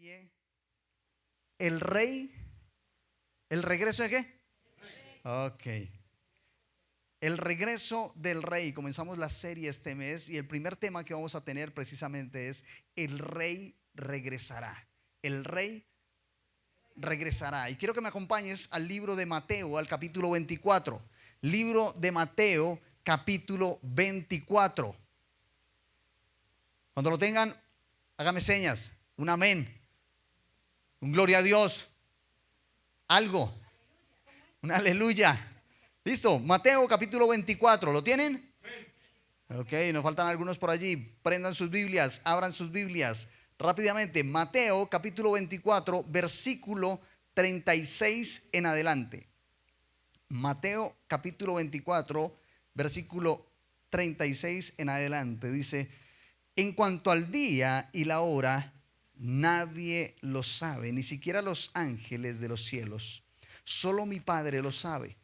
serie El Rey. ¿El regreso de qué? Ok. El regreso del Rey. Comenzamos la serie este mes y el primer tema que vamos a tener precisamente es El Rey regresará. El Rey regresará. Y quiero que me acompañes al libro de Mateo, al capítulo 24. Libro de Mateo, capítulo 24. Cuando lo tengan, hágame señas. Un amén. Un gloria a Dios. Algo. Un aleluya. Listo. Mateo capítulo 24. ¿Lo tienen? Ok, nos faltan algunos por allí. Prendan sus Biblias, abran sus Biblias. Rápidamente, Mateo capítulo 24, versículo 36 en adelante. Mateo capítulo 24, versículo 36 en adelante. Dice: en cuanto al día y la hora, nadie lo sabe, ni siquiera los ángeles de los cielos. Solo mi Padre lo sabe.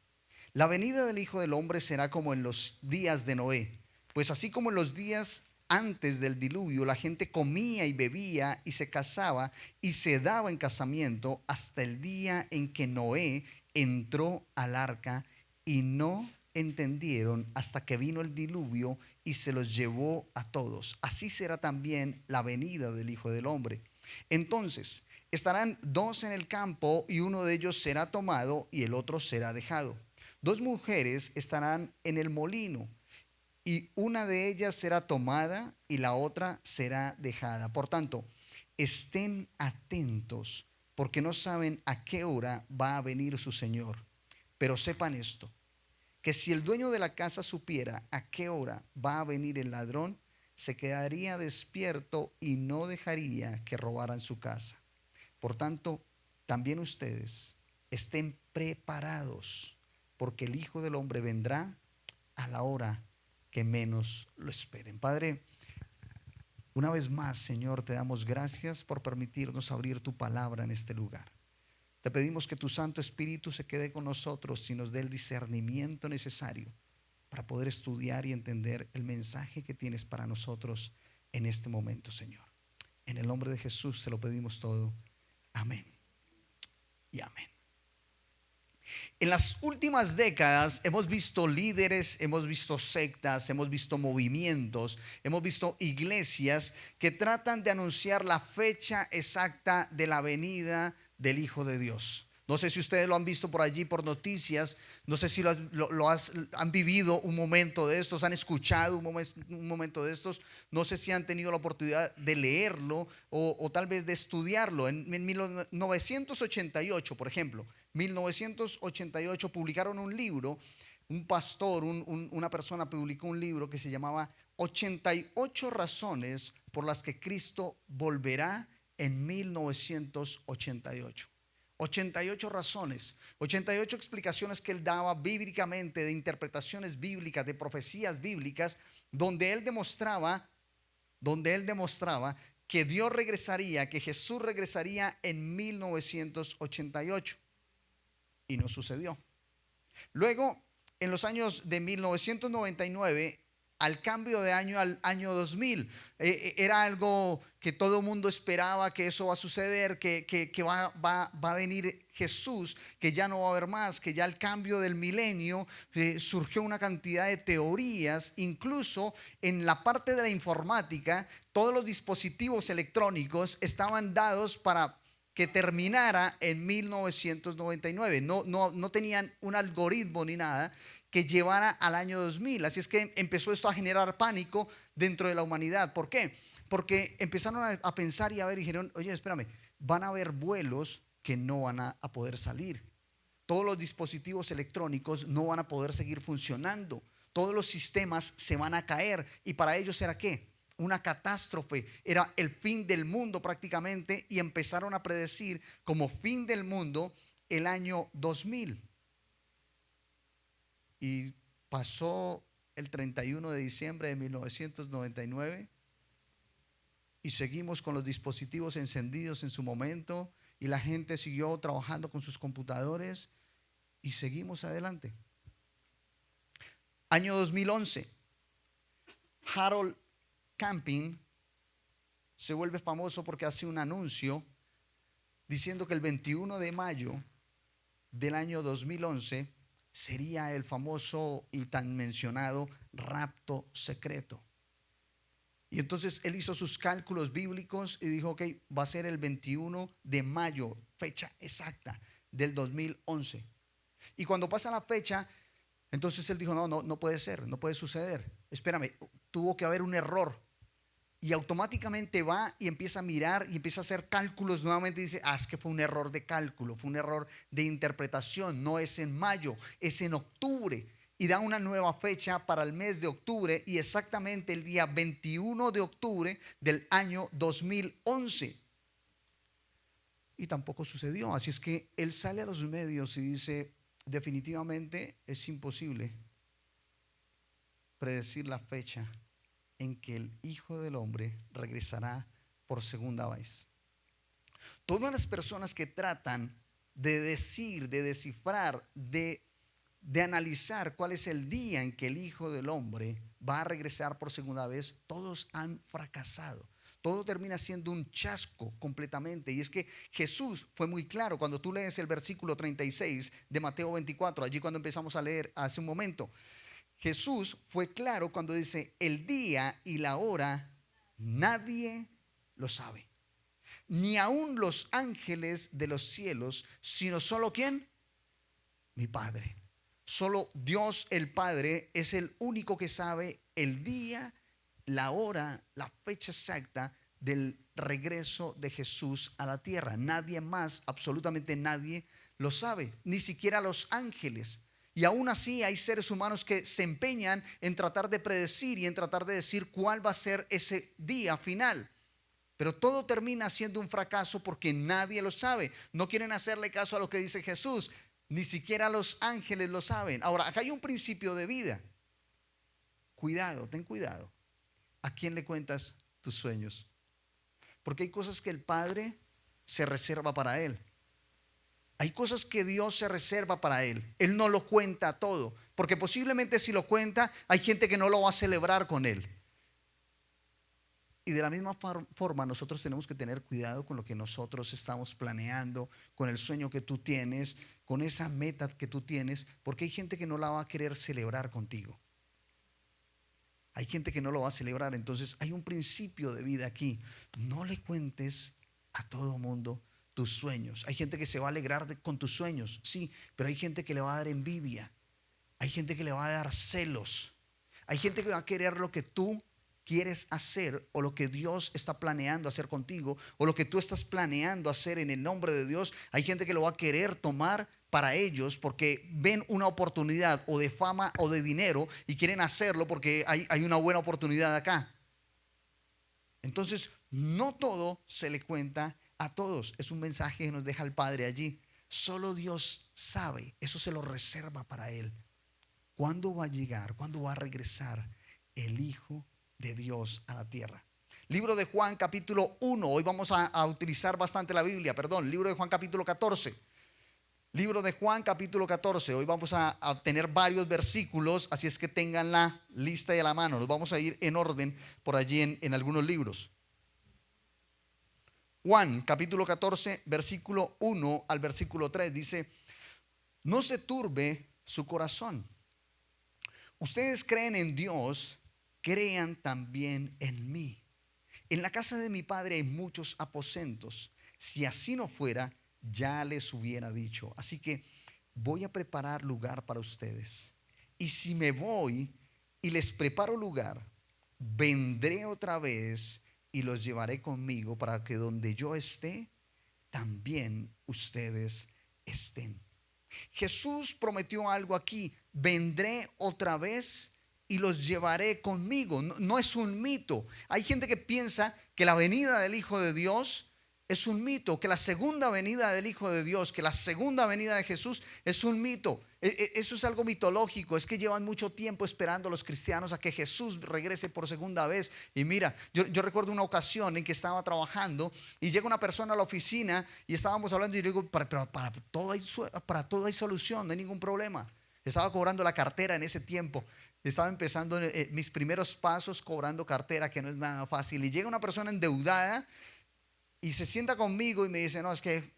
La venida del Hijo del Hombre será como en los días de Noé. Pues así como en los días antes del diluvio, la gente comía y bebía y se casaba y se daba en casamiento hasta el día en que Noé entró al arca, y no entendieron hasta que vino el diluvio y se los llevó a todos. Así será también la venida del Hijo del Hombre. Entonces estarán dos en el campo, y uno de ellos será tomado y el otro será dejado. Dos mujeres estarán en el molino, y una de ellas será tomada y la otra será dejada. Por tanto, estén atentos, porque no saben a qué hora va a venir su Señor. Pero sepan esto, que si el dueño de la casa supiera a qué hora va a venir el ladrón, se quedaría despierto y no dejaría que robaran su casa. Por tanto, también ustedes estén preparados, porque el Hijo del Hombre vendrá a la hora que menos lo esperen. Padre, una vez más, Señor, te damos gracias por permitirnos abrir tu palabra en este lugar. Te pedimos que tu Santo Espíritu se quede con nosotros y nos dé el discernimiento necesario para poder estudiar y entender el mensaje que tienes para nosotros en este momento, Señor. En el nombre de Jesús te lo pedimos todo. Amén y amén. En las últimas décadas hemos visto líderes, hemos visto sectas, hemos visto movimientos, hemos visto iglesias que tratan de anunciar la fecha exacta de la venida del Hijo de Dios. No sé si ustedes lo han visto por allí por noticias, no sé si han vivido un momento de estos, han escuchado un momento de estos, no sé si han tenido la oportunidad de leerlo o tal vez de estudiarlo. En 1988, por ejemplo, 1988 publicaron un libro, un pastor, una persona publicó un libro que se llamaba 88 razones por las que Cristo volverá en 1988. 88 razones, 88 explicaciones que él daba bíblicamente, de interpretaciones bíblicas, de profecías bíblicas, donde él demostraba que Dios regresaría, que Jesús regresaría en 1988. Y no sucedió. Luego, en los años de 1999, al cambio de año al año 2000, era algo que todo el mundo esperaba, que eso va a suceder, que va a venir Jesús, que ya no va a haber más, que ya al cambio del milenio surgió una cantidad de teorías. Incluso en la parte de la informática, todos los dispositivos electrónicos estaban dados para que terminara en 1999. No tenían un algoritmo ni nada que llevara al año 2000. Así es que empezó esto a generar pánico dentro de la humanidad. ¿Por qué? Porque empezaron a pensar y a ver, y dijeron: oye, espérame, van a haber vuelos que no van a poder salir. Todos los dispositivos electrónicos no van a poder seguir funcionando. Todos los sistemas se van a caer. ¿Y para ellos era qué? Una catástrofe, era el fin del mundo prácticamente, y empezaron a predecir como fin del mundo el año 2000. Y pasó el 31 de diciembre de 1999 y seguimos con los dispositivos encendidos en su momento, y la gente siguió trabajando con sus computadores y seguimos adelante. Año 2011, Harold Camping se vuelve famoso porque hace un anuncio diciendo que el 21 de mayo del año 2011 sería el famoso y tan mencionado rapto secreto. Y entonces él hizo sus cálculos bíblicos y dijo, ok, va a ser el 21 de mayo, fecha exacta del 2011. Y cuando pasa la fecha, entonces él dijo, no puede ser, no puede suceder. Espérame, tuvo que haber un error. Y automáticamente va y empieza a mirar y empieza a hacer cálculos nuevamente y dice, es que fue un error de cálculo, fue un error de interpretación, no es en mayo, es en octubre. Y da una nueva fecha para el mes de octubre y exactamente el día 21 de octubre del año 2011. Y tampoco sucedió. Así es que él sale a los medios y dice, definitivamente es imposible predecir la fecha en que el Hijo del Hombre regresará por segunda vez. Todas las personas que tratan de decir, de descifrar, de analizar cuál es el día en que el Hijo del Hombre va a regresar por segunda vez, todos han fracasado. Todo termina siendo un chasco completamente. Y es que Jesús fue muy claro cuando tú lees el versículo 36 de Mateo 24, allí cuando empezamos a leer hace un momento. Jesús fue claro cuando dice, el día y la hora nadie lo sabe, ni aun los ángeles de los cielos, sino solo ¿quién? Mi Padre. Solo Dios el Padre es el único que sabe el día, la hora, la fecha exacta del regreso de Jesús a la tierra. Nadie más, absolutamente nadie lo sabe, ni siquiera los ángeles. Y aún así hay seres humanos que se empeñan en tratar de predecir y en tratar de decir cuál va a ser ese día final. Pero todo termina siendo un fracaso porque nadie lo sabe. No quieren hacerle caso a lo que dice Jesús. Ni siquiera los ángeles lo saben. Ahora, acá hay un principio de vida. Cuidado, ten cuidado. ¿A quién le cuentas tus sueños? Porque hay cosas que el Padre se reserva para Él. Hay cosas que Dios se reserva para Él. Él no lo cuenta todo, porque posiblemente si lo cuenta, hay gente que no lo va a celebrar con Él. Y de la misma forma nosotros tenemos que tener cuidado con lo que nosotros estamos planeando, con el sueño que tú tienes, con esa meta que tú tienes, porque hay gente que no la va a querer celebrar contigo. Hay gente que no lo va a celebrar. Entonces hay un principio de vida aquí. No le cuentes a todo mundo tus sueños. Hay gente que se va a alegrar con tus sueños, sí, pero hay gente que le va a dar envidia. Hay gente que le va a dar celos. Hay gente que va a querer lo que tú quieres hacer o lo que Dios está planeando hacer contigo o lo que tú estás planeando hacer en el nombre de Dios. Hay gente que lo va a querer tomar para ellos porque ven una oportunidad o de fama o de dinero y quieren hacerlo porque hay una buena oportunidad acá. Entonces, no todo se le cuenta a todos. Es un mensaje que nos deja el Padre allí. Solo Dios sabe, eso se lo reserva para Él. ¿Cuándo va a llegar? ¿Cuándo va a regresar el Hijo de Dios a la tierra? Libro de Juan capítulo 1. Hoy vamos a utilizar bastante la Biblia, libro de Juan capítulo 14. Libro de Juan capítulo 14. Hoy vamos a tener varios versículos, así es que tengan la lista de la mano. Nos vamos a ir en orden por allí en algunos libros. Juan capítulo 14, versículo 1 al versículo 3 dice: no se turbe su corazón. Ustedes creen en Dios, crean también en mí. En la casa de mi Padre hay muchos aposentos. Si así no fuera, ya les hubiera dicho. Así que voy a preparar lugar para ustedes. Y si me voy y les preparo lugar, vendré otra vez y los llevaré conmigo para que donde yo esté, también ustedes estén. Jesús prometió algo aquí: vendré otra vez y los llevaré conmigo. No es un mito. Hay gente que piensa que la venida del Hijo de Dios es un mito, que la segunda venida del Hijo de Dios, que la segunda venida de Jesús es un mito. Eso es algo mitológico. Es que llevan mucho tiempo esperando los cristianos a que Jesús regrese por segunda vez. Y mira, yo recuerdo una ocasión en que estaba trabajando y llega una persona a la oficina y estábamos hablando y yo digo, para todo hay solución, no hay ningún problema. Estaba cobrando la cartera en ese tiempo. Estaba empezando mis primeros pasos cobrando cartera, que no es nada fácil. Y llega una persona endeudada y se sienta conmigo y me dice: no, es que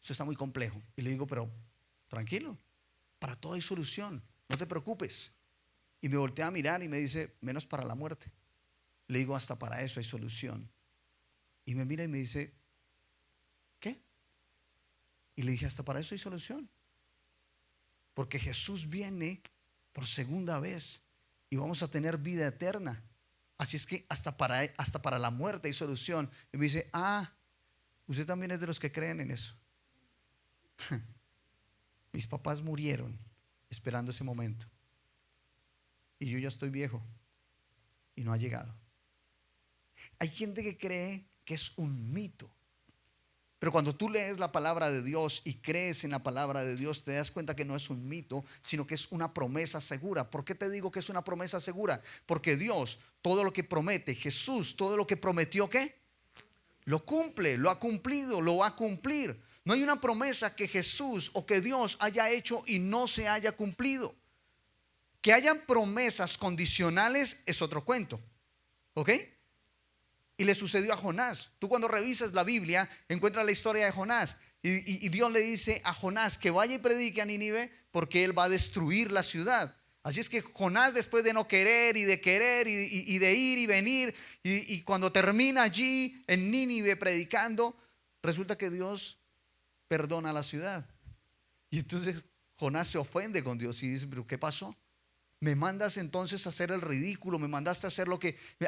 eso está muy complejo. Y le digo, pero tranquilo, para todo hay solución, no te preocupes. Y me voltea a mirar y me dice, menos para la muerte. Le digo, hasta para eso hay solución. Y me mira y me dice, ¿qué? Y le dije, hasta para eso hay solución. Porque Jesús viene por segunda vez y vamos a tener vida eterna. Así es que hasta para la muerte hay solución. Y me dice, usted también es de los que creen en eso. Mis papás murieron esperando ese momento. Y yo ya estoy viejo y no ha llegado. Hay gente que cree que es un mito. Pero cuando tú lees la palabra de Dios y crees en la palabra de Dios, te das cuenta que no es un mito, sino que es una promesa segura. ¿Por qué te digo que es una promesa segura? Porque Dios, todo lo que promete, Jesús, todo lo que prometió, ¿qué? Lo cumple, lo ha cumplido, lo va a cumplir. No hay una promesa que Jesús o que Dios haya hecho y no se haya cumplido. Que hayan promesas condicionales es otro cuento, ¿ok? Y le sucedió a Jonás. Tú cuando revisas la Biblia encuentras la historia de Jonás y Dios le dice a Jonás que vaya y predique a Nínive porque él va a destruir la ciudad. Así es que Jonás, después de no querer y de querer y de ir y venir y cuando termina allí en Nínive predicando, resulta que Dios perdona la ciudad. Y entonces Jonás se ofende con Dios y dice, pero ¿qué pasó? Me mandas entonces a hacer el ridículo, me mandaste a hacer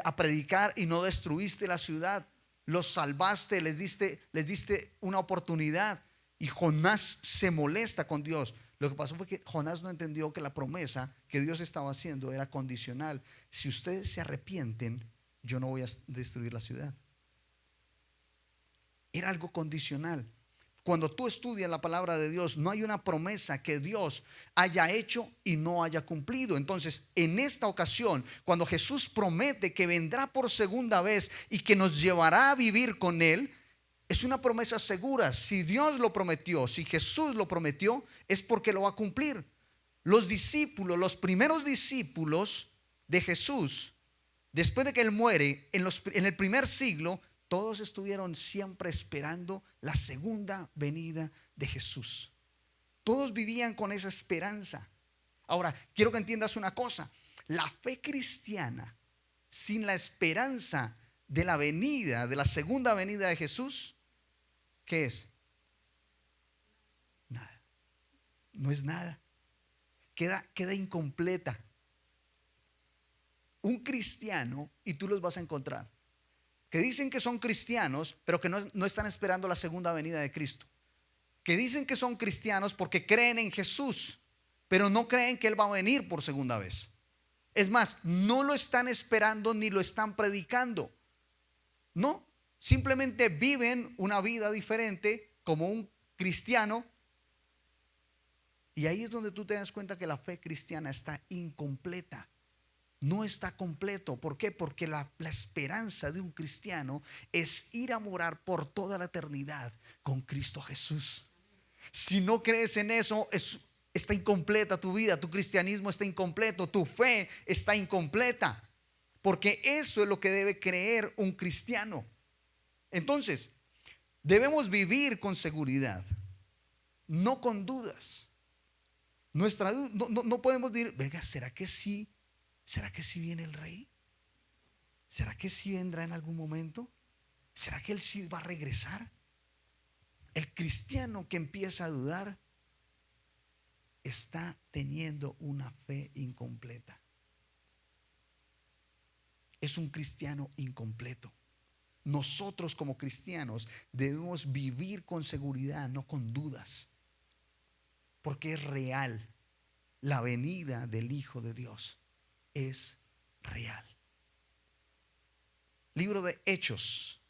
a predicar y no destruiste la ciudad. Los salvaste, les diste una oportunidad. Y Jonás se molesta con Dios. Lo que pasó fue que Jonás no entendió que la promesa que Dios estaba haciendo era condicional. Si ustedes se arrepienten, yo no voy a destruir la ciudad. Era algo condicional. Cuando tú estudias la palabra de Dios, no hay una promesa que Dios haya hecho y no haya cumplido. Entonces, en esta ocasión, cuando Jesús promete que vendrá por segunda vez y que nos llevará a vivir con Él, es una promesa segura. Si Dios lo prometió, si Jesús lo prometió, es porque lo va a cumplir. Los discípulos, los primeros discípulos de Jesús, después de que Él muere, en el primer siglo, todos estuvieron siempre esperando la segunda venida de Jesús. Todos vivían con esa esperanza. Ahora, quiero que entiendas una cosa. La fe cristiana, sin la esperanza de la venida, de la segunda venida de Jesús, ¿qué es? Nada. No es nada. Queda incompleta. Un cristiano, y tú los vas a encontrar, que dicen que son cristianos, pero que no están esperando la segunda venida de Cristo. Que dicen que son cristianos porque creen en Jesús, pero no creen que Él va a venir por segunda vez. Es más, no lo están esperando ni lo están predicando. No, simplemente viven una vida diferente como un cristiano. Y ahí es donde tú te das cuenta que la fe cristiana está incompleta. No está completo. ¿Por qué? Porque la esperanza de un cristiano es ir a morar por toda la eternidad con Cristo Jesús. Si no crees en eso, está incompleta tu vida. Tu cristianismo está incompleto. Tu fe está incompleta. Porque eso es lo que debe creer un cristiano. Entonces, debemos vivir con seguridad, no con dudas. No podemos decir, venga, ¿será que sí? ¿Será que sí viene el rey? ¿Será que sí vendrá en algún momento? ¿Será que él sí va a regresar? El cristiano que empieza a dudar está teniendo una fe incompleta. Es un cristiano incompleto. Nosotros como cristianos debemos vivir con seguridad, no con dudas, porque es real. La venida del Hijo de Dios es real. Libro de Hechos,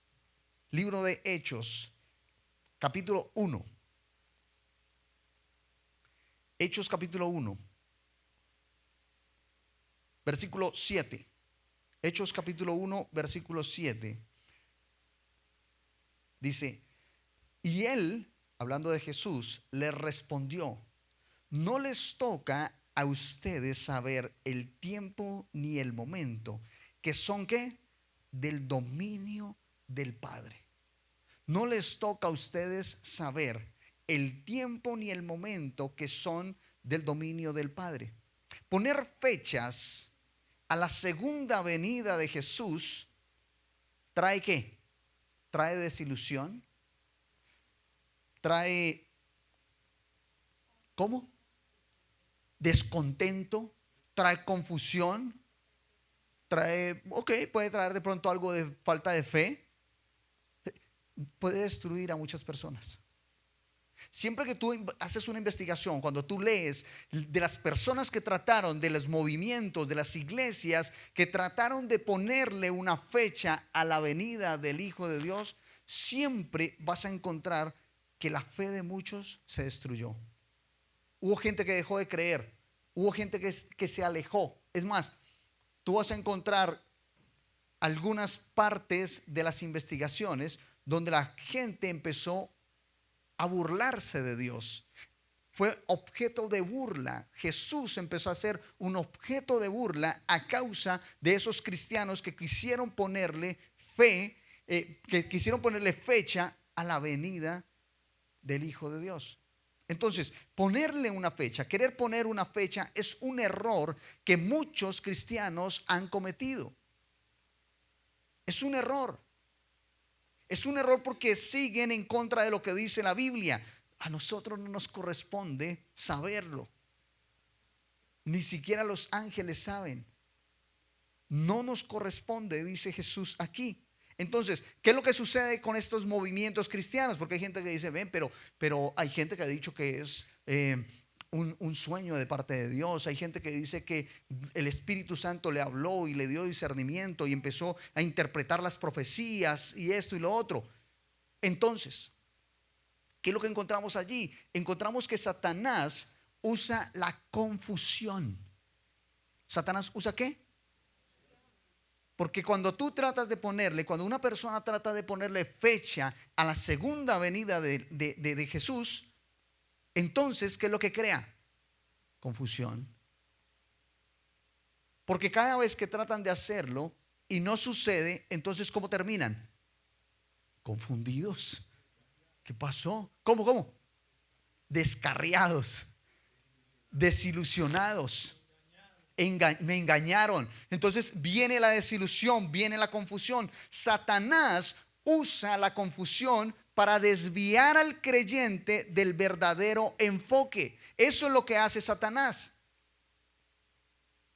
capítulo 1. Hechos capítulo 1, versículo 7. Hechos capítulo 1, versículo 7. Dice, y él, hablando de Jesús, le respondió, no les toca a ustedes saber el tiempo ni el momento, que son ¿qué? Del dominio del Padre. No les toca a ustedes saber el tiempo ni el momento que son del dominio del Padre. Poner fechas a la segunda venida de Jesús trae ¿qué? Trae desilusión, trae ¿cómo? Descontento, trae confusión, puede traer de pronto algo de falta de fe, puede destruir a muchas personas. Siempre que tú haces una investigación, cuando tú lees de las personas que trataron, de los movimientos, de las iglesias que trataron de ponerle una fecha a la venida del Hijo de Dios, siempre vas a encontrar que la fe de muchos se destruyó. Hubo gente que dejó de creer, hubo gente que se alejó. Es más, tú vas a encontrar algunas partes de las investigaciones donde la gente empezó a burlarse de Dios. Fue objeto de burla. Jesús empezó a ser un objeto de burla a causa de esos cristianos que quisieron ponerle fe, que quisieron ponerle fecha a la venida del Hijo de Dios. Entonces, ponerle una fecha, querer poner una fecha es un error que muchos cristianos han cometido. Es un error. Es un error porque siguen en contra de lo que dice la Biblia. A nosotros no nos corresponde saberlo. Ni siquiera los ángeles saben. No nos corresponde, dice Jesús aquí. Entonces, ¿qué es lo que sucede con estos movimientos cristianos? Porque hay gente que dice, ven, pero hay gente que ha dicho que es un sueño de parte de Dios. Hay gente que dice que el Espíritu Santo le habló y le dio discernimiento y empezó a interpretar las profecías y esto y lo otro. Entonces, ¿qué es lo que encontramos allí? Encontramos que Satanás usa la confusión. ¿Satanás usa qué? Porque cuando tú tratas de ponerle, cuando una persona trata de ponerle fecha a la segunda venida de Jesús, entonces, ¿qué es lo que crea? Confusión. Porque cada vez que tratan de hacerlo y no sucede, entonces ¿cómo terminan? Confundidos. ¿Qué pasó? ¿Cómo? Descarriados, desilusionados. Me engañaron. Entonces viene la desilusión, viene la confusión. Satanás usa la confusión para desviar al creyente del verdadero enfoque. Eso es lo que hace Satanás.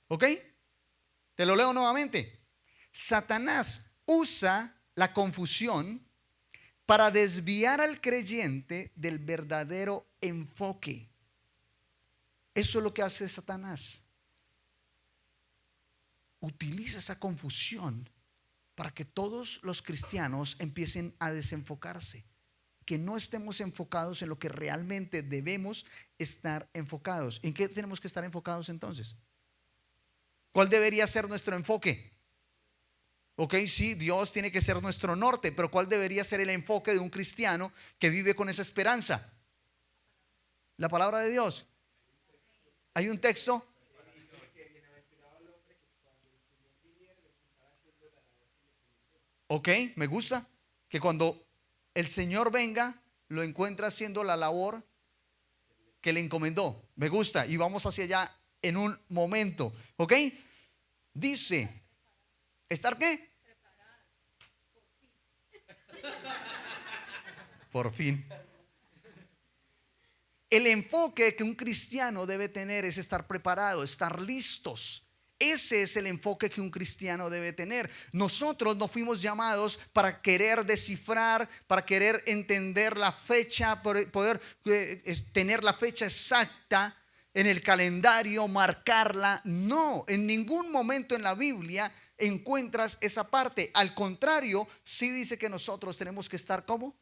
¿Ok? Te lo leo nuevamente. Satanás usa la confusión para desviar al creyente del verdadero enfoque. Eso es lo que hace Satanás. Utiliza esa confusión para que todos los cristianos empiecen a desenfocarse, que no estemos enfocados en lo que realmente debemos estar enfocados. ¿En qué tenemos que estar enfocados entonces? ¿Cuál debería ser nuestro enfoque? Ok, sí, Dios tiene que ser nuestro norte, pero ¿cuál debería ser el enfoque de un cristiano que vive con esa esperanza? La palabra de Dios. Hay un texto. Ok, me gusta que cuando el Señor venga, lo encuentra haciendo la labor que le encomendó. Me gusta, y vamos hacia allá en un momento. Ok, dice, ¿estar qué? Por fin. El enfoque que un cristiano debe tener es estar preparado, estar listos. Ese es el enfoque que un cristiano debe tener. Nosotros no fuimos llamados para querer descifrar, para querer entender la fecha, poder tener la fecha exacta en el calendario, marcarla. No, en ningún momento en la Biblia encuentras esa parte. Al contrario, sí dice que nosotros tenemos que estar ¿cómo?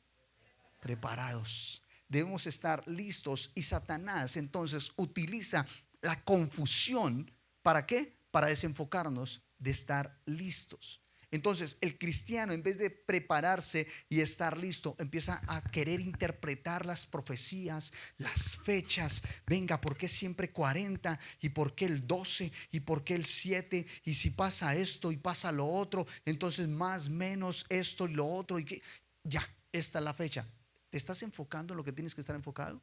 Preparados. Debemos estar listos, y Satanás entonces utiliza la confusión. ¿Para qué? Para desenfocarnos de estar listos. Entonces el cristiano, en vez de prepararse y estar listo, empieza a querer interpretar las profecías, las fechas. Venga, ¿por qué siempre 40? ¿Y por qué el 12? ¿Y por qué el 7? Y si pasa esto y pasa lo otro, entonces más, menos esto y lo otro. Y que ya, esta es la fecha. ¿Te estás enfocando en lo que tienes que estar enfocado?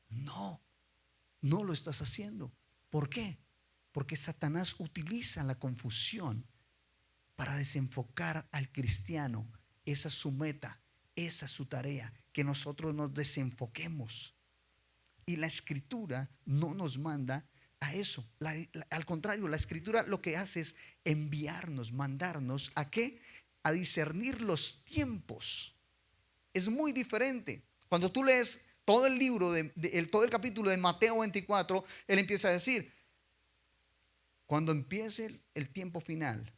No, no lo estás haciendo. ¿Por qué? Porque Satanás utiliza la confusión para desenfocar al cristiano. Esa es su meta, esa es su tarea, que nosotros nos desenfoquemos. Y la escritura no nos manda a eso. Al contrario, la escritura lo que hace es enviarnos, mandarnos ¿a qué? A discernir los tiempos. Es muy diferente. Cuando tú lees todo el libro, todo el capítulo de Mateo 24, él empieza a decir, cuando empiece el tiempo final,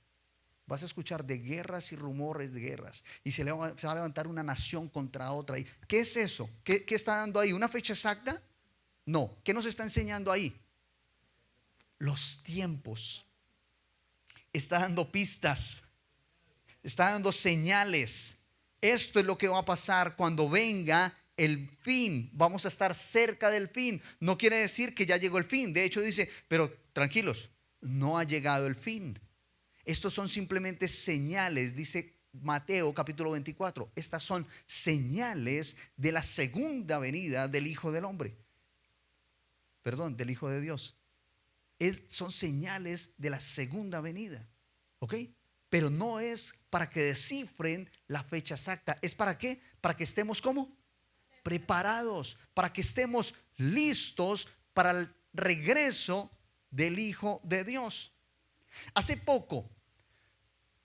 vas a escuchar de guerras y rumores de guerras. Y se va a levantar una nación contra otra. ¿Y qué es eso? ¿Qué está dando ahí? ¿Una fecha exacta? No. ¿Qué nos está enseñando ahí? Los tiempos. Está dando pistas. Está dando señales. Esto es lo que va a pasar cuando venga el fin. Vamos a estar cerca del fin. No quiere decir que ya llegó el fin. De hecho dice, pero tranquilos, no ha llegado el fin. Estos son simplemente señales, dice Mateo capítulo 24. Estas son señales de la segunda venida del Hijo del Hombre. Perdón, del Hijo de Dios. Son señales de la segunda venida. ¿Ok? Pero no es para que descifren la fecha exacta. ¿Es para qué? Para que estemos ¿cómo? Preparados. Para que estemos listos para el regreso del Hijo de Dios. Hace poco,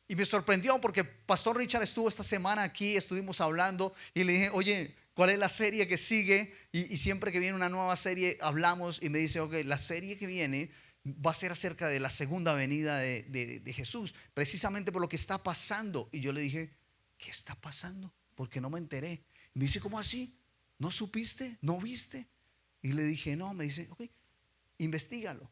y me sorprendió porque Pastor Richard estuvo esta semana aquí, estuvimos hablando y le dije, oye, ¿cuál es la serie que sigue? Y siempre que viene una nueva serie hablamos y me dice, ok, la serie que viene va a ser acerca de la segunda venida de Jesús, precisamente por lo que está pasando. Y yo le dije, ¿qué está pasando? Porque no me enteré. Y me dice, ¿cómo así? ¿No supiste? ¿No viste? Y le dije, no. Me dice, ok, investígalo.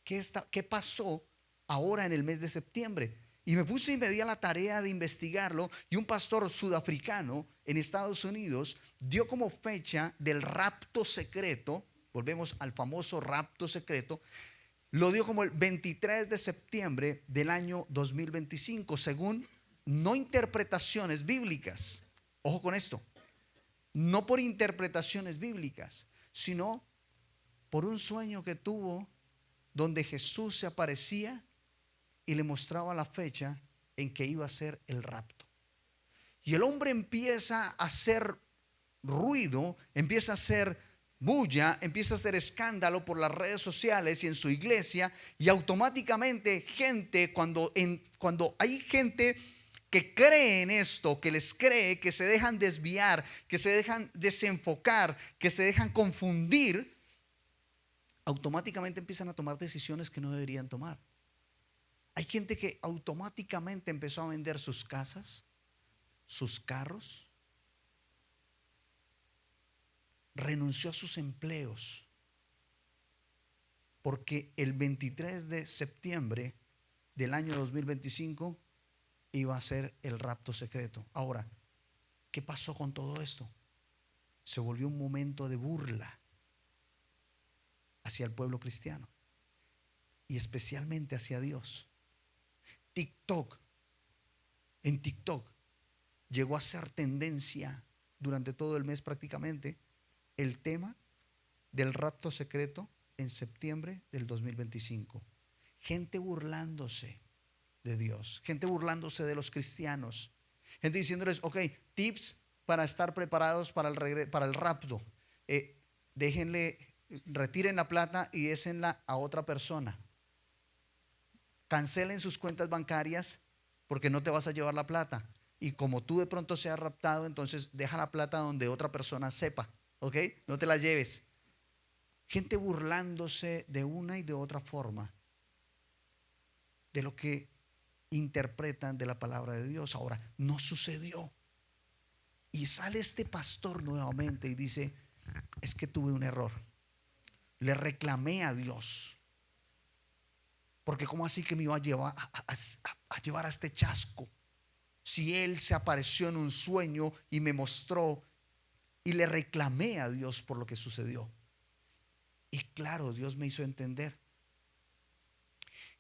¿Qué pasó ahora en el mes de septiembre? Y me puse y me di a la tarea de investigarlo. Y un pastor sudafricano en Estados Unidos dio como fecha del rapto secreto. Volvemos al famoso rapto secreto. Lo dio como el 23 de septiembre del año 2025, según no interpretaciones bíblicas. Ojo con esto. No por interpretaciones bíblicas, sino por un sueño que tuvo donde Jesús se aparecía y le mostraba la fecha en que iba a ser el rapto. Y el hombre empieza a hacer ruido, empieza a hacer bulla, empieza a hacer escándalo por las redes sociales y en su iglesia, y automáticamente gente, cuando hay gente que cree en esto, que les cree, que se dejan desviar, que se dejan desenfocar, que se dejan confundir, automáticamente empiezan a tomar decisiones que no deberían tomar. Hay gente que automáticamente empezó a vender sus casas, sus carros, renunció a sus empleos, porque el 23 de septiembre del año 2025 iba a ser el rapto secreto. Ahora, ¿qué pasó con todo esto? Se volvió un momento de burla hacia el pueblo cristiano y especialmente hacia Dios. En TikTok llegó a ser tendencia durante todo el mes prácticamente el tema del rapto secreto en septiembre del 2025. Gente burlándose de Dios, gente burlándose de los cristianos, gente diciéndoles, ok, tips para estar preparados para el rapto. Retiren la plata y désenla a otra persona. Cancelen sus cuentas bancarias porque no te vas a llevar la plata. Y como tú de pronto seas raptado, entonces deja la plata donde otra persona sepa. ¿Ok? No te la lleves. Gente burlándose de una y de otra forma de lo que interpretan de la palabra de Dios. Ahora, no sucedió. Y sale este pastor nuevamente y dice, es que tuve un error. Le reclamé a Dios. Porque ¿cómo así que me iba a llevar a este chasco? Si Él se apareció en un sueño y me mostró, y le reclamé a Dios por lo que sucedió. Y claro, Dios me hizo entender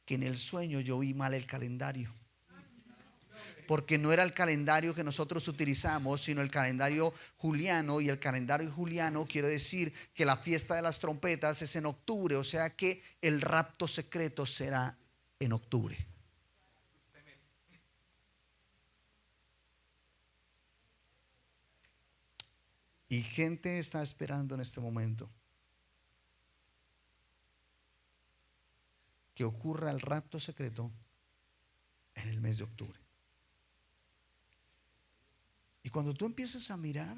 que en el sueño yo vi mal el calendario. porque no era el calendario que nosotros utilizamos, sino el calendario juliano. Y el calendario juliano quiere decir que la fiesta de las trompetas es en octubre, o sea que el rapto secreto será en octubre. Y gente está esperando en este momento que ocurra el rapto secreto en el mes de octubre. Y cuando tú empiezas a mirar,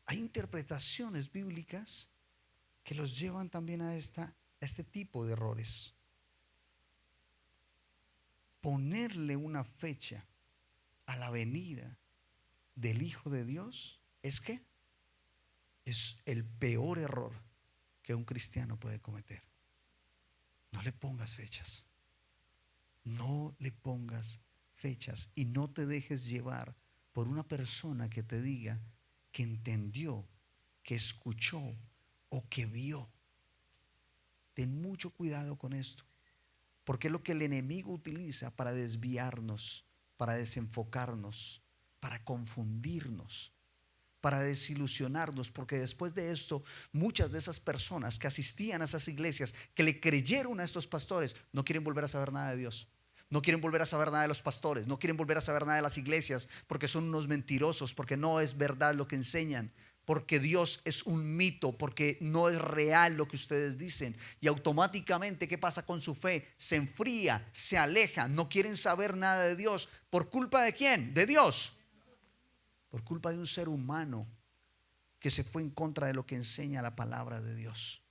hay interpretaciones bíblicas que los llevan también a este tipo de errores. Ponerle una fecha a la venida del Hijo de Dios es que es el peor error que un cristiano puede cometer. No le pongas fechas. No le pongas fechas y no te dejes llevar por una persona que te diga que entendió, que escuchó o que vio. Ten mucho cuidado con esto, porque es lo que el enemigo utiliza para desviarnos, para desenfocarnos, para confundirnos, para desilusionarnos, porque después de esto muchas de esas personas que asistían a esas iglesias, que le creyeron a estos pastores, no quieren volver a saber nada de Dios. No quieren volver a saber nada de los pastores, no quieren volver a saber nada de las iglesias, porque son unos mentirosos, porque no es verdad lo que enseñan, porque Dios es un mito, porque no es real lo que ustedes dicen. Y automáticamente, ¿qué pasa con su fe? Se enfría, se aleja, no quieren saber nada de Dios. ¿Por culpa de quién? De Dios. Por culpa de un ser humano que se fue en contra de lo que enseña la palabra de Dios.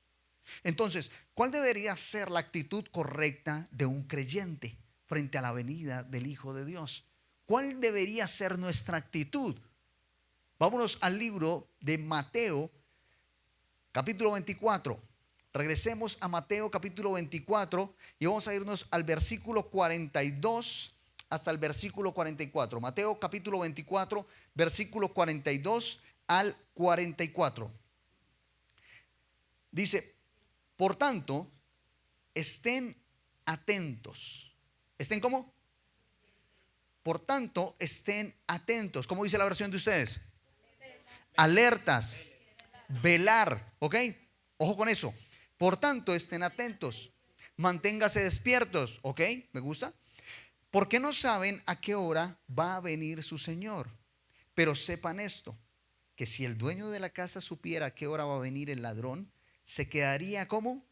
Entonces, ¿cuál debería ser la actitud correcta de un creyente frente a la venida del Hijo de Dios? ¿Cuál debería ser nuestra actitud? Vámonos al libro de Mateo, capítulo 24. Regresemos a Mateo, capítulo 24, y vamos a irnos al versículo 42 hasta el versículo 44. Mateo, capítulo 24, versículo 42 al 44. Dice: por tanto, estén atentos. ¿Estén cómo? Por tanto, estén atentos. ¿Cómo dice la versión de ustedes? Alertas, velar, ¿ok? Ojo con eso. Por tanto, estén atentos, manténgase despiertos, ¿ok? ¿Me gusta? Porque no saben a qué hora va a venir su Señor. Pero sepan esto, que si el dueño de la casa supiera a qué hora va a venir el ladrón, se quedaría ¿cómo?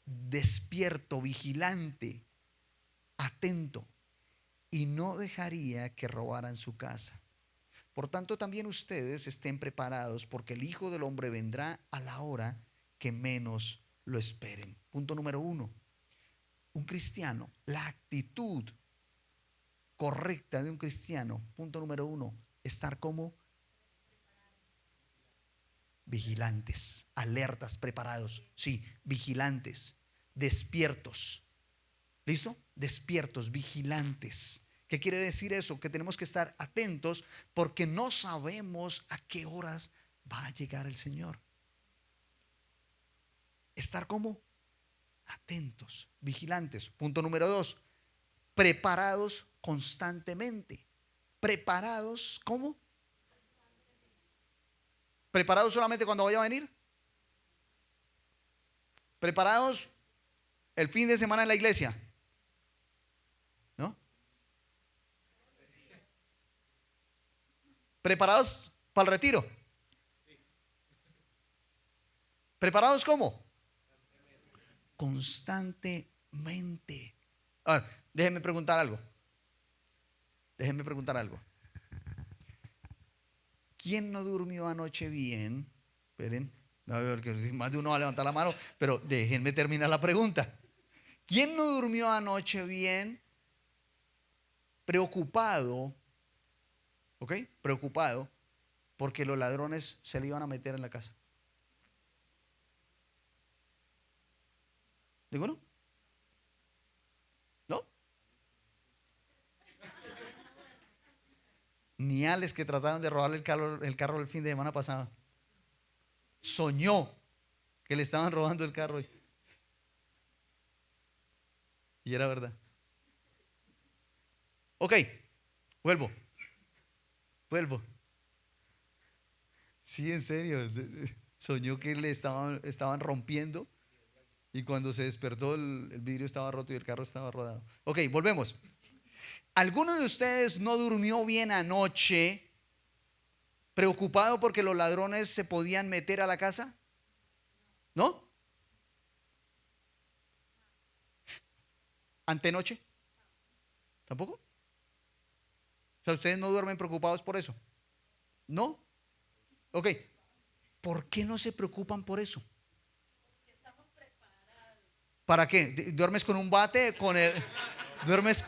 Despierto, vigilante, atento, y no dejaría que robaran su casa. Por tanto, también ustedes estén preparados, porque el Hijo del Hombre vendrá a la hora que menos lo esperen. Punto número 1. Un cristiano, la actitud correcta de un cristiano, punto número 1, estar como vigilantes, alertas, preparados, sí, vigilantes, despiertos. ¿Listo? Despiertos, vigilantes. ¿Qué quiere decir eso? Que tenemos que estar atentos porque no sabemos a qué horas va a llegar el Señor. Estar como atentos, vigilantes. Punto número 2, preparados constantemente. Preparados, ¿cómo? ¿Preparados solamente cuando vaya a venir? ¿Preparados el fin de semana en la iglesia? ¿No? ¿Preparados para el retiro? ¿Preparados cómo? Constantemente. A ver, déjenme preguntar algo. Déjenme preguntar algo. ¿Quién no durmió anoche bien? Esperen, más de uno va a levantar la mano, pero déjenme terminar la pregunta. ¿Quién no durmió anoche bien? Preocupado, ¿ok? Preocupado porque los ladrones se le iban a meter en la casa. ¿Digo no? ¿No? Ni Alex, que trataron de robarle el carro el fin de semana pasado. Soñó que le estaban robando el carro. Y era verdad. Ok, vuelvo. Sí, en serio. Soñó que estaban rompiendo y cuando se despertó el vidrio estaba roto y el carro estaba rodado. Ok, volvemos. ¿Alguno de ustedes no durmió bien anoche preocupado porque los ladrones se podían meter a la casa? ¿No? ¿Antenoche? ¿Tampoco? O sea, ¿ustedes no duermen preocupados por eso? ¿No? Ok. ¿Por qué no se preocupan por eso? ¿Para qué? ¿Duermes con un bate? ¿Duermes?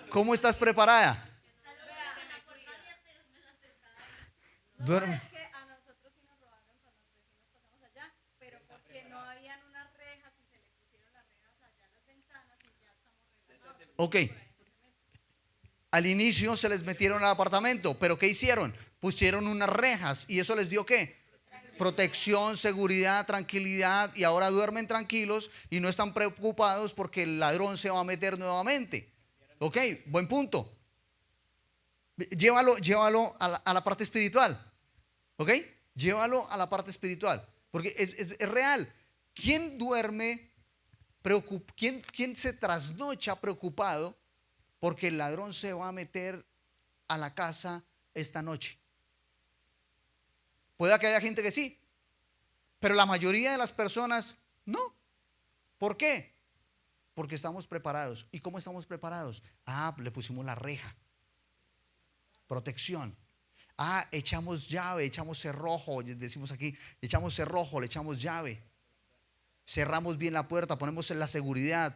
¿Cómo estás preparada? No, Duerme. es que a nosotros sí nos robaron cuando recién nos pasamos allá, pero porque no habían unas rejas y se le pusieron las rejas allá a las ventanas y ya estamos relajados. Ok. Al inicio se les metieron al apartamento, pero ¿qué hicieron? Pusieron unas rejas y eso les dio ¿qué? Protección, seguridad, tranquilidad y ahora duermen tranquilos y no están preocupados porque el ladrón se va a meter nuevamente. Ok, buen punto. Llévalo a la parte espiritual. ¿Ok? Llévalo a la parte espiritual. Porque es real. ¿Quién duerme quién se trasnocha preocupado porque el ladrón se va a meter a la casa esta noche? Puede que haya gente que sí, pero la mayoría de las personas no. ¿Por qué? Porque estamos preparados. ¿Y cómo estamos preparados? Ah, le pusimos la reja, protección. Ah, echamos llave, echamos cerrojo, decimos aquí, echamos cerrojo, le echamos llave. Cerramos bien la puerta, ponemos en la seguridad.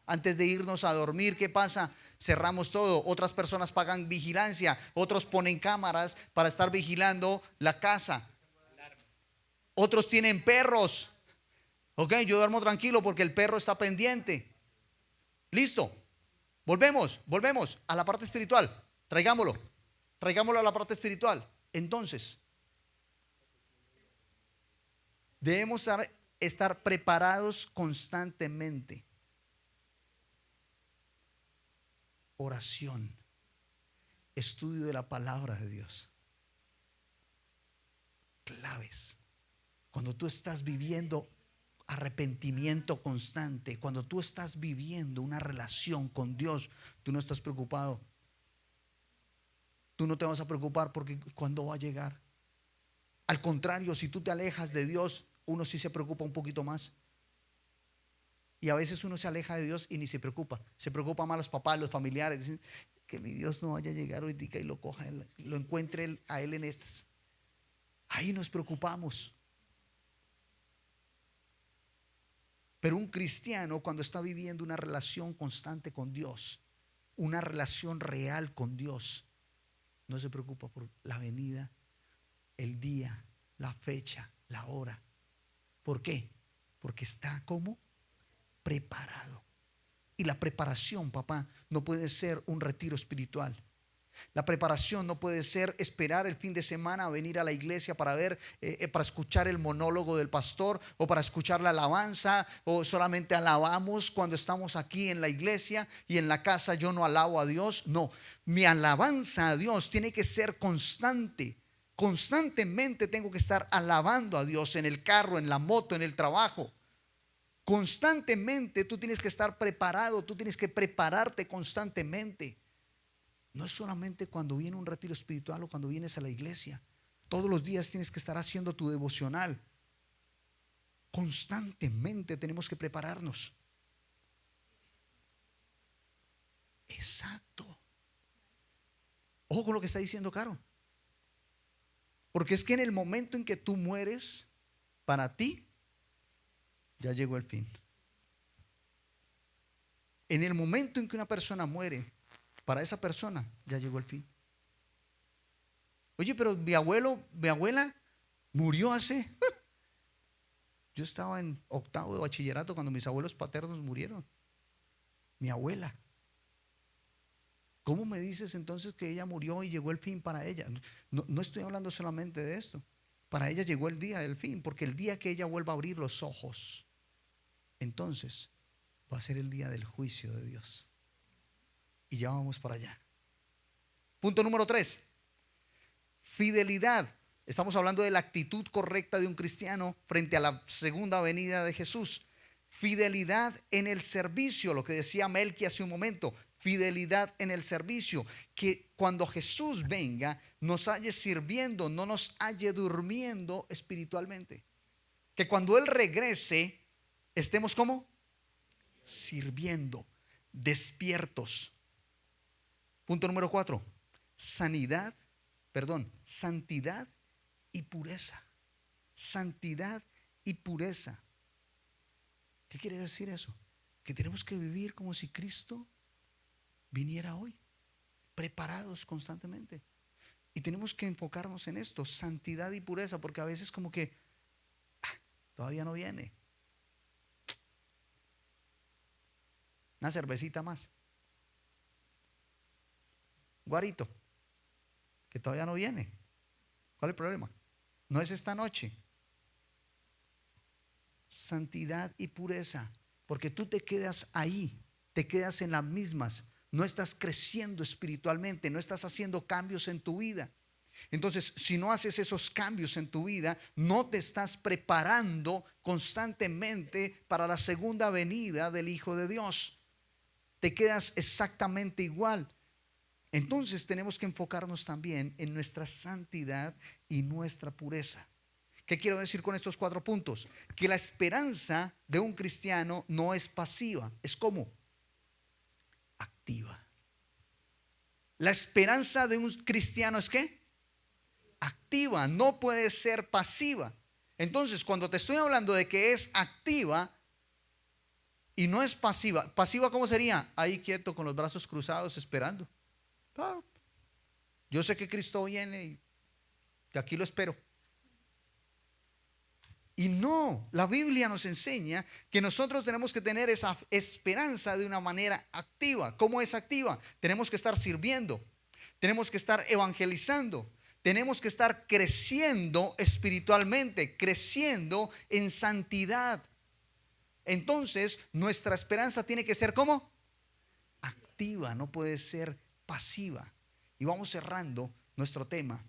Antes de irnos a dormir, ¿qué pasa? Cerramos todo. Otras personas pagan vigilancia, otros ponen cámaras para estar vigilando la casa. Otros tienen perros. Ok, yo duermo tranquilo porque el perro está pendiente. Listo. Volvemos a la parte espiritual. Traigámoslo a la parte espiritual. Entonces, debemos estar preparados constantemente. Oración, estudio de la palabra de Dios. Claves. Cuando tú estás viviendo arrepentimiento constante, cuando tú estás viviendo una relación con Dios, tú no estás preocupado. Tú no te vas a preocupar porque cuándo va a llegar. Al contrario, si tú te alejas de Dios, uno sí se preocupa un poquito más. Y a veces uno se aleja de Dios y ni se preocupa. Se preocupa más los papás, los familiares. Dicen, que mi Dios no vaya a llegar hoy y lo coja, lo encuentre a él en estas. Ahí nos preocupamos. Pero un cristiano cuando está viviendo una relación constante con Dios, una relación real con Dios, no se preocupa por la venida, el día, la fecha, la hora. ¿Por qué? Porque está como preparado. Y la preparación, papá, no puede ser un retiro espiritual. La preparación no puede ser esperar el fin de semana a venir a la iglesia para ver, para escuchar el monólogo del pastor o para escuchar la alabanza o solamente alabamos cuando estamos aquí en la iglesia y en la casa yo no alabo a Dios. No, mi alabanza a Dios tiene que ser constante. Constantemente tengo que estar alabando a Dios en el carro, en la moto, en el trabajo. Constantemente tú tienes que estar preparado, tú tienes que prepararte constantemente. No es solamente cuando viene un retiro espiritual o cuando vienes a la iglesia. Todos los días tienes que estar haciendo tu devocional. Constantemente tenemos que prepararnos. Exacto. Ojo con lo que está diciendo Caro. Porque es que en el momento en que tú mueres, para ti ya llegó el fin. En el momento en que una persona muere, para esa persona ya llegó el fin. Oye, pero mi abuela murió hace. Yo estaba en octavo de bachillerato cuando mis abuelos paternos murieron. Mi abuela. ¿Cómo me dices entonces que ella murió y llegó el fin para ella? No estoy hablando solamente de esto. Para ella llegó el día del fin, porque el día que ella vuelva a abrir los ojos, entonces va a ser el día del juicio de Dios. Y ya vamos para allá. Punto número 3. Fidelidad. Estamos hablando de la actitud correcta de un cristiano frente a la segunda venida de Jesús. Fidelidad en el servicio, lo que decía Melqui hace un momento. Fidelidad en el servicio. Que cuando Jesús venga, nos halle sirviendo, no nos halle durmiendo espiritualmente. Que cuando Él regrese, estemos ¿cómo? Sirviendo, despiertos. Punto número 4. Santidad y pureza. Santidad y pureza. ¿Qué quiere decir eso? Que tenemos que vivir como si Cristo viniera hoy, preparados constantemente. Y tenemos que enfocarnos en esto, santidad y pureza, porque a veces como que todavía no viene. Una cervecita más. Guarito, que todavía no viene. ¿Cuál es el problema? No es esta noche. Santidad y pureza, porque tú te quedas ahí, te quedas en las mismas, no estás creciendo espiritualmente, no estás haciendo cambios en tu vida. Entonces, si no haces esos cambios en tu vida, no te estás preparando constantemente para la segunda venida del Hijo de Dios. Te quedas exactamente igual. Entonces tenemos que enfocarnos también en nuestra santidad y nuestra pureza. ¿Qué quiero decir con estos 4 puntos? Que la esperanza de un cristiano no es pasiva, es como activa. La esperanza de un cristiano es ¿qué? Activa, no puede ser pasiva. Entonces, cuando te estoy hablando de que es activa y no es pasiva, pasiva ¿cómo sería? Ahí quieto con los brazos cruzados esperando. Yo sé que Cristo viene y que aquí lo espero. Y no, la Biblia nos enseña que nosotros tenemos que tener esa esperanza de una manera activa. ¿Cómo es activa? Tenemos que estar sirviendo, tenemos que estar evangelizando, tenemos que estar creciendo espiritualmente, creciendo en santidad. Entonces, nuestra esperanza tiene que ser ¿cómo? Activa, no puede ser pasiva. Y vamos cerrando nuestro tema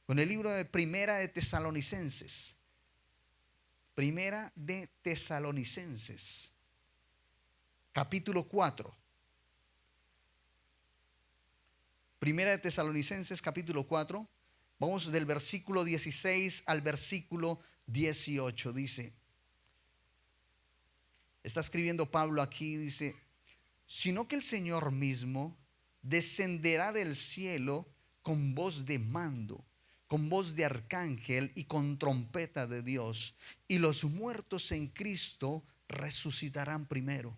con el libro de Primera de Tesalonicenses. Primera de Tesalonicenses, capítulo 4. Primera de Tesalonicenses, capítulo 4. Vamos del versículo 16 al versículo 18. Dice, está escribiendo Pablo aquí, dice, sino que el Señor mismo descenderá del cielo con voz de mando, con voz de arcángel y con trompeta de Dios, y los muertos en Cristo resucitarán primero.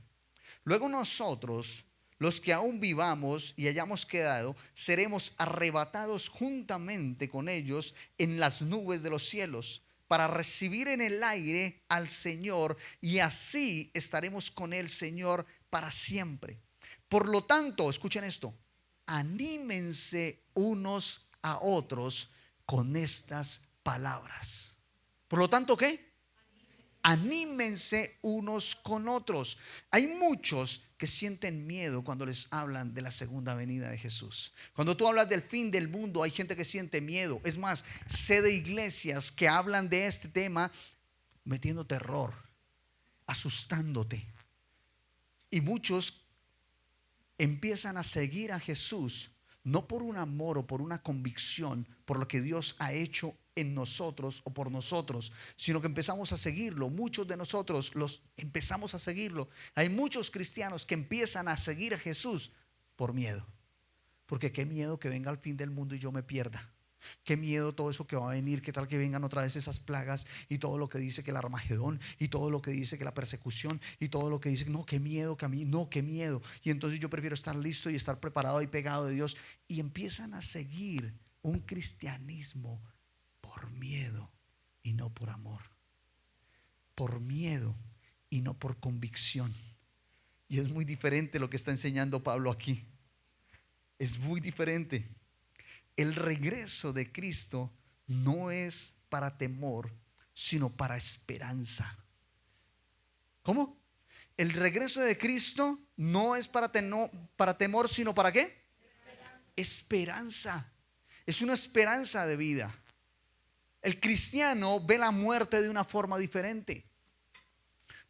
Luego nosotros, los que aún vivamos y hayamos quedado, seremos arrebatados juntamente con ellos en las nubes de los cielos, para recibir en el aire al Señor, y así estaremos con el Señor para siempre. Por lo tanto, escuchen esto, anímense unos a otros con estas palabras. Por lo tanto, ¿qué? Anímense unos con otros. Hay muchos que sienten miedo cuando les hablan de la segunda venida de Jesús. Cuando tú hablas del fin del mundo, hay gente que siente miedo. Es más, sé de iglesias que hablan de este tema metiendo terror, asustándote. Y muchos empiezan a seguir a Jesús no por un amor o por una convicción por lo que Dios ha hecho en nosotros o por nosotros, sino que empezamos a seguirlo. Muchos de nosotros los empezamos a seguirlo. Hay muchos cristianos que empiezan a seguir a Jesús por miedo, porque qué miedo que venga el fin del mundo y yo me pierda. Qué miedo todo eso que va a venir. Qué tal que vengan otra vez esas plagas y todo lo que dice que el Armagedón y todo lo que dice que la persecución y todo lo que dice no, qué miedo que a mí, no, qué miedo. Y entonces yo prefiero estar listo y estar preparado y pegado de Dios. Y empiezan a seguir un cristianismo por miedo y no por amor, por miedo y no por convicción. Y es muy diferente lo que está enseñando Pablo aquí. Es muy diferente. El regreso de Cristo no es para temor, sino para esperanza. ¿Cómo? el regreso de Cristo no es para temor, sino ¿para qué? Esperanza. Es una esperanza de vida. El cristiano ve la muerte de una forma diferente.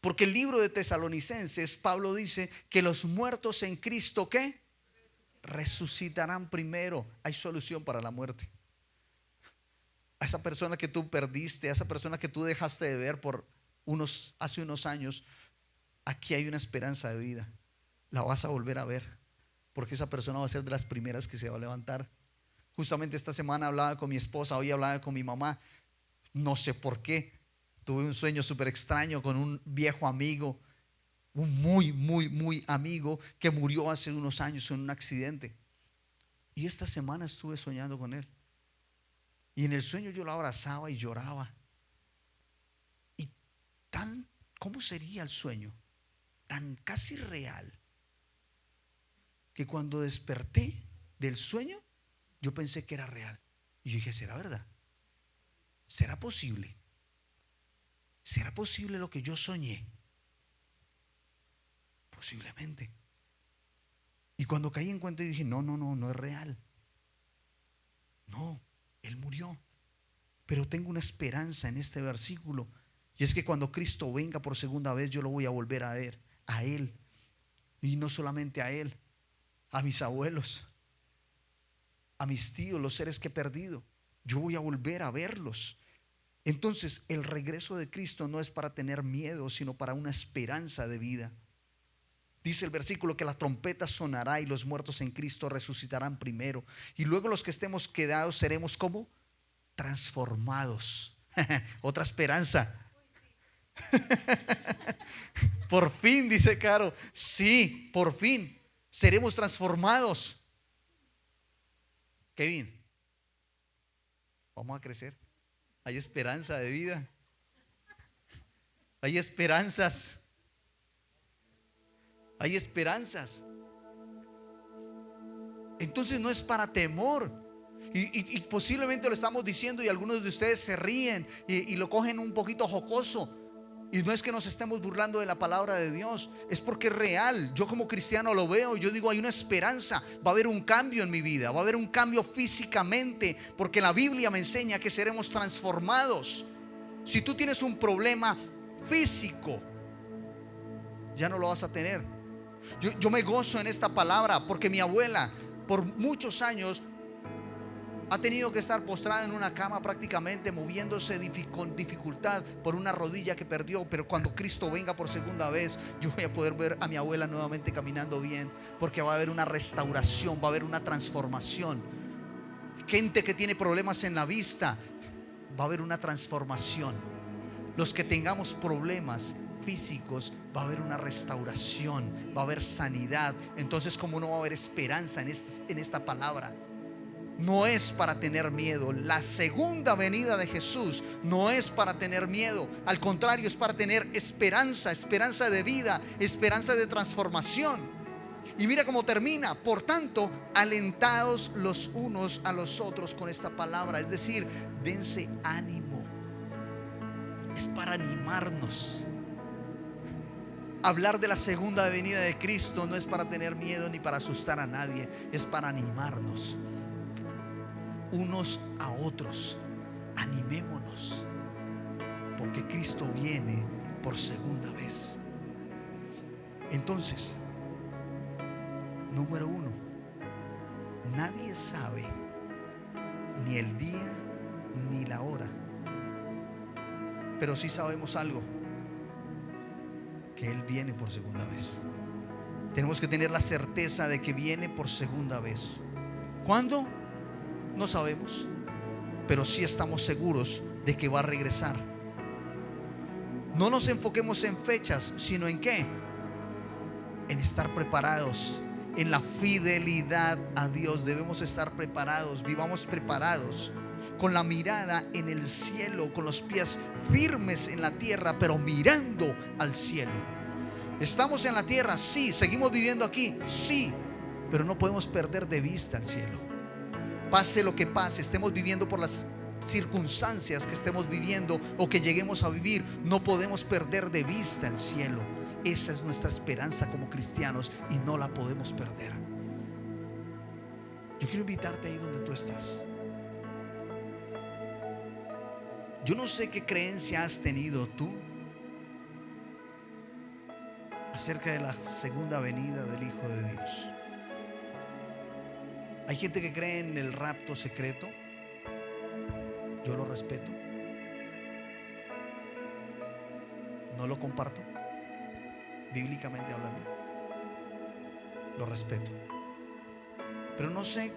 Porque el libro de Tesalonicenses, Pablo dice que los muertos en Cristo, ¿qué? Resucitarán primero. Hay solución para la muerte. A esa persona que tú perdiste, a esa persona que tú dejaste de ver hace unos años, aquí hay una esperanza de vida. La vas a volver a ver, porque esa persona va a ser de las primeras que se va a levantar. Justamente esta semana hablaba con mi esposa, hoy hablaba con mi mamá. No sé por qué, tuve un sueño súper extraño con un viejo amigo, un muy amigo que murió hace unos años en un accidente. Y esta semana estuve soñando con él. Y en el sueño yo lo abrazaba y lloraba. Y ¿cómo sería el sueño? Tan casi real, que cuando desperté del sueño, yo pensé que era real. Y yo dije, ¿será verdad? ¿Será posible? ¿Será posible lo que yo soñé? Posiblemente. Y cuando caí en cuenta, dije, no es real. No, Él murió. Pero tengo una esperanza en este versículo. Y es que cuando Cristo venga por segunda vez, yo lo voy a volver a ver, a Él. Y no solamente a Él, a mis abuelos, a mis tíos, los seres que he perdido. Yo voy a volver a verlos. Entonces el regreso de Cristo no es para tener miedo, sino para una esperanza de vida. Dice el versículo que la trompeta sonará y los muertos en Cristo resucitarán primero. Y luego los que estemos quedados seremos como transformados. Otra esperanza. Por fin, dice Caro. Sí, por fin seremos transformados. Kevin, vamos a crecer. Hay esperanza de vida. Hay esperanzas. Hay esperanzas. Entonces no es para temor. Y posiblemente lo estamos diciendo y algunos de ustedes se ríen y lo cogen un poquito jocoso. Y no es que nos estemos burlando de la palabra de Dios, es porque es real. Yo como cristiano lo veo y yo digo, hay una esperanza. Va a haber un cambio en mi vida, va a haber un cambio físicamente, porque la Biblia me enseña que seremos transformados. Si tú tienes un problema físico, ya no lo vas a tener. Yo me gozo en esta palabra porque mi abuela por muchos años ha tenido que estar postrada en una cama prácticamente, moviéndose con dificultad por una rodilla que perdió. Pero cuando Cristo venga por segunda vez, yo voy a poder ver a mi abuela nuevamente caminando bien, porque va a haber una restauración, va a haber una transformación. Gente que tiene problemas en la vista, va a haber una transformación. Los que tengamos problemas físicos, va a haber una restauración, va a haber sanidad. Entonces, como no va a haber esperanza en esta palabra. No es para tener miedo. La segunda venida de Jesús no es para tener miedo. Al contrario, es para tener esperanza, esperanza de vida, esperanza de transformación. Y mira cómo termina. Por tanto, alentaos los unos a los otros con esta palabra. Es decir, dense ánimo. Es para animarnos. Hablar de la segunda venida de Cristo no es para tener miedo ni para asustar a nadie. Es para animarnos unos a otros. Animémonos, porque Cristo viene por segunda vez. Entonces, número uno, nadie sabe ni el día ni la hora, pero sí sabemos algo: que Él viene por segunda vez. Tenemos que tener la certeza de que viene por segunda vez. ¿Cuándo? No sabemos, pero sí estamos seguros de que va a regresar. No nos enfoquemos en fechas, sino en ¿qué? En estar preparados, en la fidelidad a Dios. Debemos estar preparados, vivamos preparados, con la mirada en el cielo, con los pies firmes en la tierra, pero mirando al cielo. Estamos en la tierra, sí. Seguimos viviendo aquí, sí, pero no podemos perder de vista el cielo. Pase lo que pase, estemos viviendo por las circunstancias que estemos viviendo o que lleguemos a vivir, no podemos perder de vista el cielo. Esa es nuestra esperanza como cristianos y no la podemos perder. Yo quiero invitarte ahí donde tú estás. Yo no sé qué creencia has tenido tú acerca de la segunda venida del Hijo de Dios. Hay gente que cree en el rapto secreto. Yo lo respeto. No lo comparto, bíblicamente hablando. Lo respeto. Pero no sé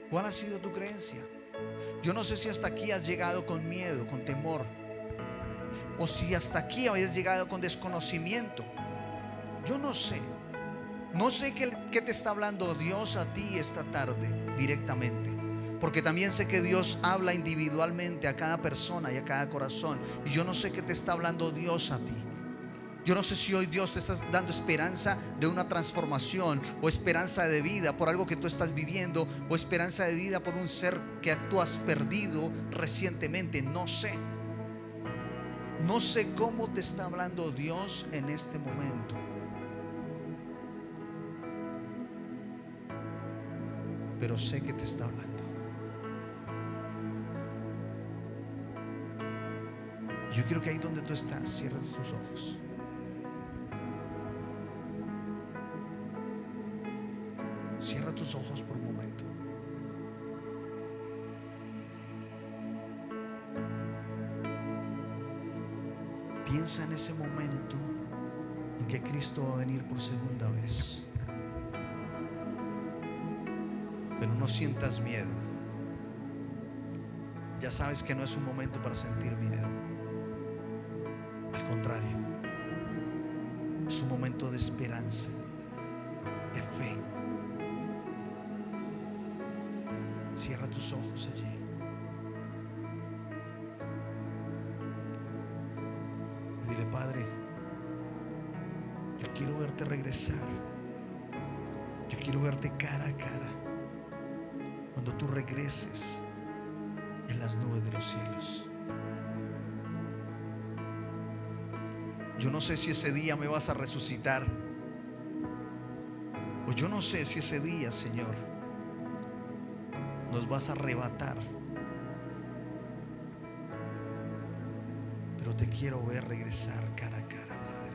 cuál ha sido tu creencia. Yo no sé si hasta aquí has llegado con miedo, con temor, o si hasta aquí habías llegado con desconocimiento. Yo no sé. No sé qué te está hablando Dios a ti esta tarde directamente, porque también sé que Dios habla individualmente a cada persona y a cada corazón. Y yo no sé qué te está hablando Dios a ti. Yo no sé si hoy Dios te está dando esperanza de una transformación, o esperanza de vida por algo que tú estás viviendo, o esperanza de vida por un ser que tú has perdido recientemente. No sé. No sé cómo te está hablando Dios en este momento, pero sé que te está hablando. Yo quiero que ahí donde tú estás cierres tus ojos. Cierra tus ojos por un momento. Piensa en ese momento en que Cristo va a venir por segunda vez. Pero no sientas miedo. Ya sabes que no es un momento para sentir miedo. Al contrario, es un momento de esperanza, de fe. Cierra tus ojos allí. Y dile: Padre, yo quiero verte regresar. Yo quiero verte cara a cara cuando tú regreses en las nubes de los cielos. Yo no sé si ese día me vas a resucitar, o yo no sé si ese día, Señor, nos vas a arrebatar, pero te quiero ver regresar cara a cara, Padre.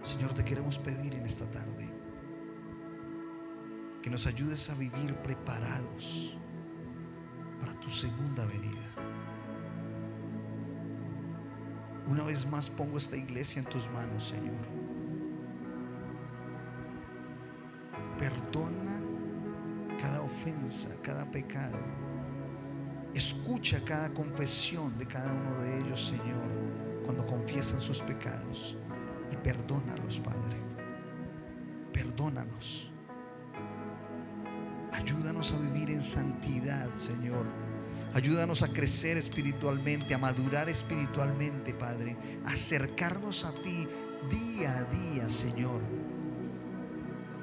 Señor, te queremos pedir en esta tarde que nos ayudes a vivir preparados para tu segunda venida. Una vez más pongo esta iglesia en tus manos, Señor. Perdona cada ofensa, cada pecado. Escucha cada confesión de cada uno de ellos, Señor, cuando confiesan sus pecados. Y perdónalos, Padre. Perdónanos. Ayúdanos a vivir en santidad, Señor. Ayúdanos a crecer espiritualmente, a madurar espiritualmente, Padre. A acercarnos a ti día a día, Señor,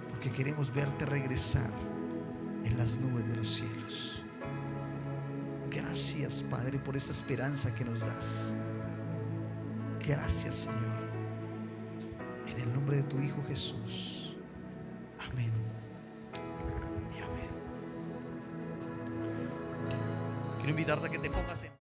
porque queremos verte regresar en las nubes de los cielos. Gracias, Padre, por esta esperanza que nos das. Gracias, Señor. En el nombre de tu Hijo Jesús. Amén y amén. Quiero invitarte a que te pongas en